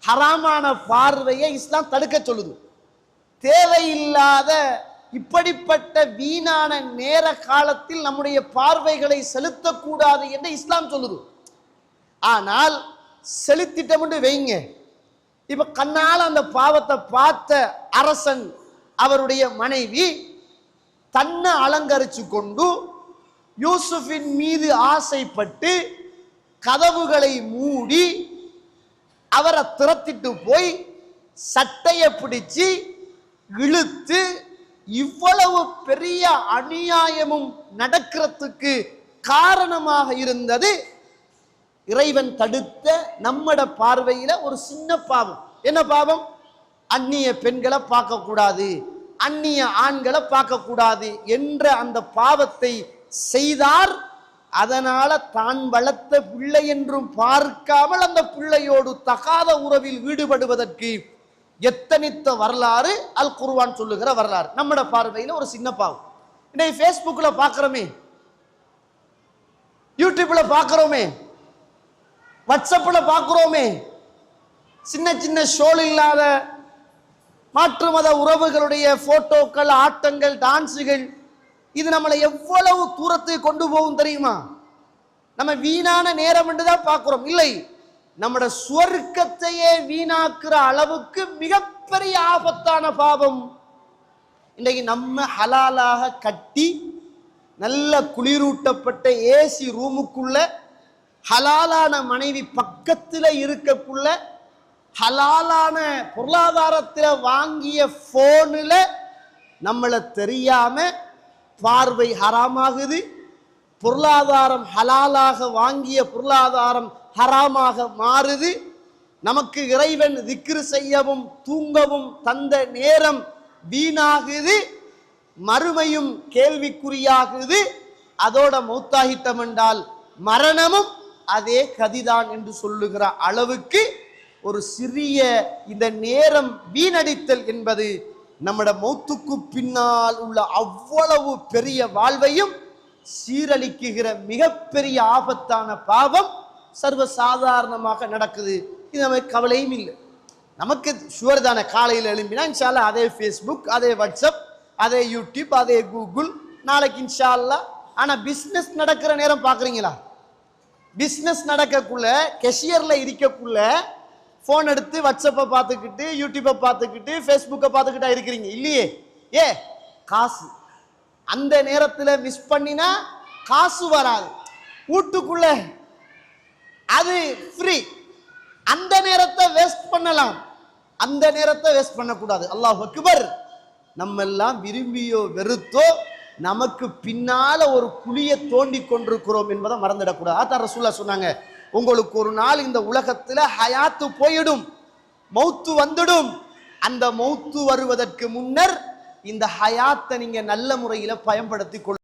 ஹராமான பார்வையை இஸ்லாம் தடுக்க சொல்லுது. தேவையில்லாத இப்படிப்பட்ட வீணான நேர காலத்தில் நம்முடைய பார்வைகளை செலுத்தக்கூடாது என்று இஸ்லாம் சொல்லுது. ஆனால் செலுத்திட்டோம்னு வைங்க, இப்ப கண்ணால் அந்த பாவத்தை பார்த்த அரசன் அவருடைய மனைவி தன்னை அலங்கரிச்சு கொண்டு யூசுஃபின் மீது ஆசைப்பட்டு கதவுகளை மூடி அவரை திறத்திட்டு போய் சட்டையை பிடிச்சு இழுத்து இவ்வளவு பெரிய அநியாயமும் நடக்கிறதுக்கு காரணமாக இருந்தது இறைவன் தடுத்த நம்மட பார்வையில ஒரு சின்ன பாவம். என்ன பாவம்? அந்நிய பெண்களை பார்க்க கூடாது, அந்நிய ஆண்களை பார்க்க கூடாது என்ற அந்த பாவத்தை செய்தார். அதனால தான் வளர்த்த பிள்ளை என்றும் பார்க்காமல் அந்த பிள்ளையோடு தகாத உறவில் ஈடுபடுவதற்கு எத்தனித்த வரலாறு அல் குர்ஆன் சொல்லுகிற வரலாறு. நம்மட பார்வையில ஒரு சின்ன பாவம். இன்னைக்கு ஃபேஸ்புக்ல பார்க்கிறோமே, யூடியூப்ல பார்க்கிறோமே, வாட்ஸ்அப்ல பார்க்கிறோமே, சின்ன சின்ன ஷோல் இல்லாத மாற்று மத உறவுகளுடைய போட்டோக்கள், ஆட்டங்கள், டான்ஸுகள், இது நம்மளை எவ்வளவு தூரத்துக்கு கொண்டு போகும் தெரியுமா? நம்ம வீணான நேரம் என்று தான் பார்க்கிறோம். இல்லை, நம்மட சுவர்க்கத்தையே வீணாக்குற அளவுக்கு மிகப்பெரிய ஆபத்தான பாவம். இன்றைக்கு நம்ம ஹலாலாக கட்டி நல்ல குளிரூட்டப்பட்ட ஏசி ரூமுக்குள்ள ஹலாலான மனைவி பக்கத்தில் இருக்கக்குள்ள ஹலாலான பொருளாதாரத்தில் வாங்கிய போனில் நம்மளை தெரியாம பார்வை ஹராமாகுது. பொருளாதாரம் ஹலாலாக வாங்கிய பொருளாதாரம் ஹராமாக மாறுது. நமக்கு இறைவன் திக்ர் செய்யவும் தூங்கவும் தந்த நேரம் வீணாகுது, மறுமையும் கேள்விக்குறியாகுது. அதோட மௌத்தாகிட்டம் என்றால் மரணமும் அதே கதிதான் என்று சொல்லுகிற அளவுக்கு ஒரு சிறிய இந்த நேரம் வீணடித்தல் என்பது நம்மட மௌத்துக்கு பின்னால் உள்ள அவ்வளவு பெரிய வாழ்வையும் சீரழிக்குகிற மிகப்பெரிய ஆபத்தான பாவம் சர்வ சாதாரணமாக நடக்குது. இது நமக்கு கவலையும் இல்லை. நமக்கு ஷுவர் தானே, காலையில் எழும்பினா இன்ஷா அல்லாஹ் அதே ஃபேஸ்புக், அதே வாட்ஸ்அப், அதே யூடியூப், அதே கூகுள், நாளைக்கு இன்ஷா அல்லாஹ். ஆனா பிஸ்னஸ் நடக்கிற நேரம் பார்க்குறீங்களா? பிஸ்னஸ் நடக்கக்குள்ள கெஷியர்ல இருக்கக்குள்ள போன் எடுத்து வாட்ஸ்அப்பை பார்த்துக்கிட்டு, யூடியூப்பை பார்த்துக்கிட்டு, ஃபேஸ்புக்கை பார்த்துக்கிட்டா இருக்கிறீங்க இல்லையே? ஏ காசு அந்த நேரத்தில் மிஸ் பண்ணினா காசு வராது. வீட்டுக்குள்ள அது ஃப்ரீ. அந்த நேரத்தை வேஸ்ட் பண்ணலாம், அந்த நேரத்தை வேஸ்ட் பண்ணக்கூடாது. அல்லாஹ் அக்பர். நம்ம எல்லாம் விரும்பியோ வெறுத்தோ நமக்கு பின்னால ஒரு குழியை தோண்டி கொண்டிருக்கிறோம் என்பதை மறந்துடக்கூடாது. அதான் ரசூலுல்லாஹ் சொன்னாங்க, உங்களுக்கு ஒரு நாள் இந்த உலகத்துல ஹயாத்து போயிடும், மௌத்து வந்துடும். அந்த மௌத்து வருவதற்கு முன்னர் இந்த ஹயாத்தை நீங்க நல்ல முறையில பயன்படுத்தி கொள்ள